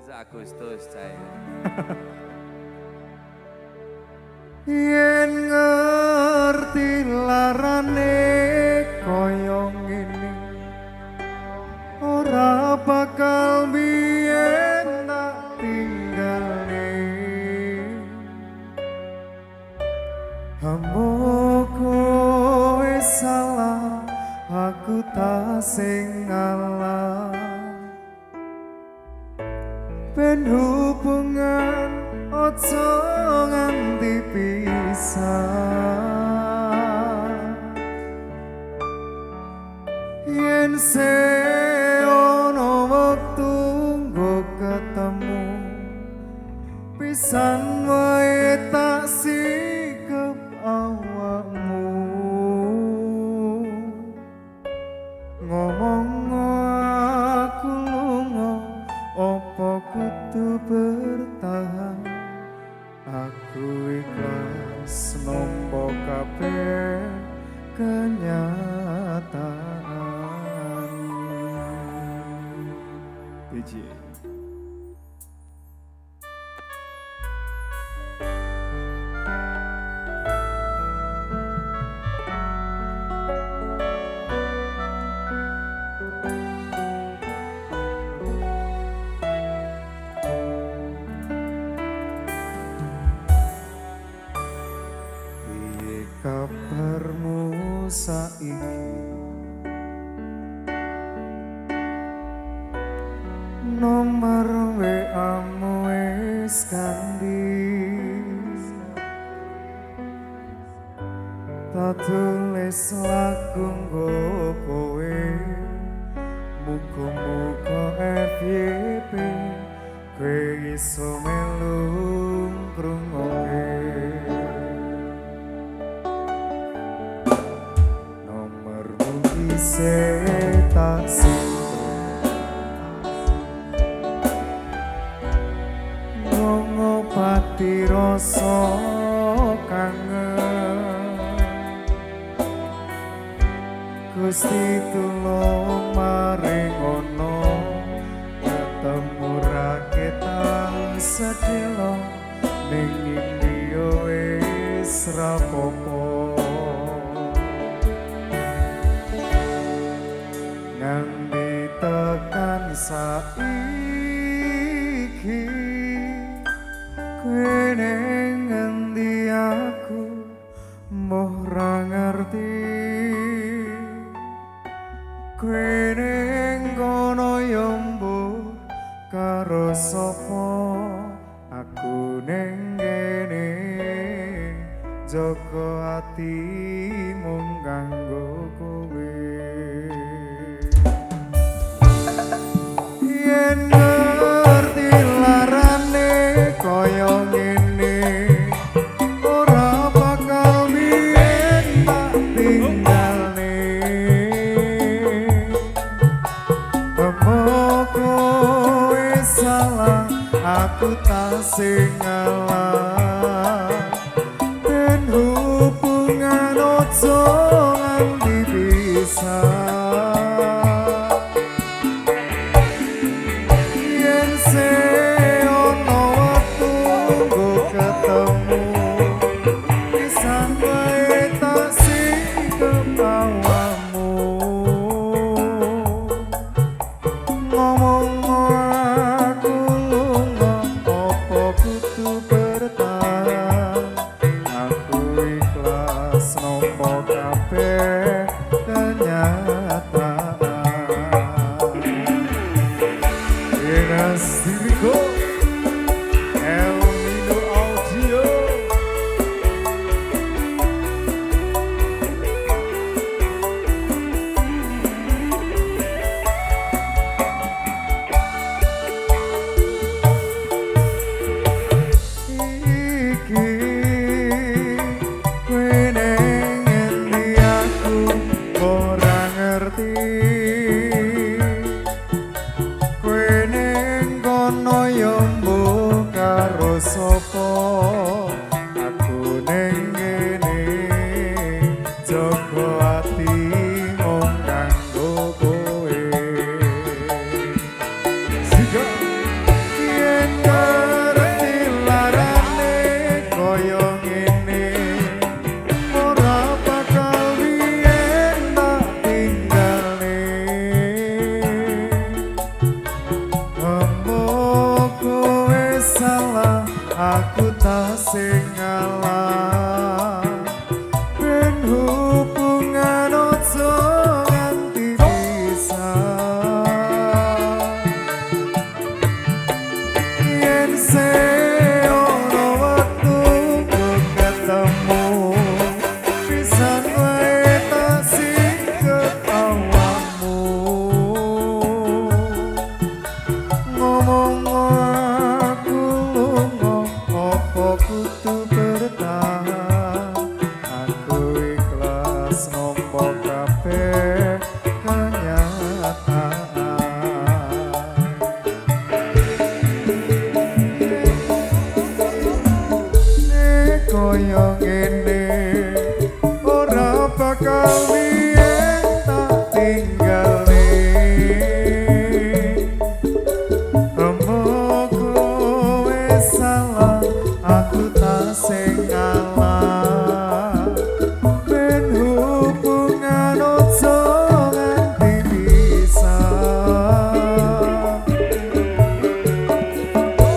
Agustus cah. Yen ngerti larane kaya ngene ora bakal biyen tak tinggale Ambo kowe salah aku tak sing ngalah ben hubungan ojo nganti pisah yen se ono wektu nggo ketemu pisan wae tak sikep awakmu ngomong aku lunga opo kudu bertahan aku ikhlas nampa kabeh kenyataan biji kabarmu saiki nomor WA-mu wis ganti tak tulis lagu nggo kowe muga-muga FYP kowe iso melu krungokke tak ngobati rasa kangen Gusti tulung maring ono ketemu raketan sedelo ning India wis rapopo nganti tekan saiki kowe ning ngendi aku mbah ra ngerti kowe ning kono yo mbok karo sapa aku ning kene jaga ati mung kanggo kowe yen ngerti larane kaya ngene ora bakal biyen tak tinggalne kowe salah aku tak sing ngalah ben hubungan ojo nganti pisah kowe ning kono yo tasih ngalah ben hubungan ojo nganti pisah yen ono waktu ketemu pisan wae tak singket awakmu ngomong aku lunga apa kudu bertahan aku ikhlas nampa kabeh kenyataan koyo ngene ora bakal biyen tak tinggali remo kowe salah aku tasih ngalah ben hubungan ojo nganti pisah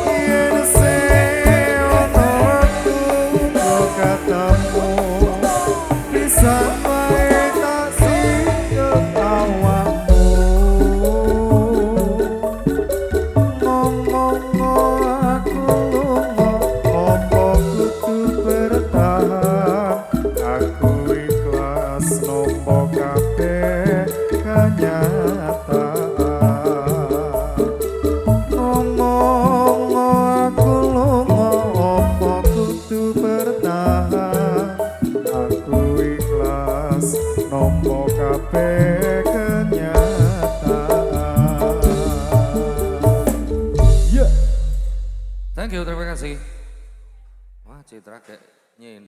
yen ketemu bisa wae tak singket awakmu ngomong aku lunga apa kudu bertahan aku ikhlas nampa kabeh kenyataan ngomong aku lunga apa kudu bertahan aku ikhlas nampa kabeh kenyataan. Thank you, terima kasih. Wah, Citra kayak nyin.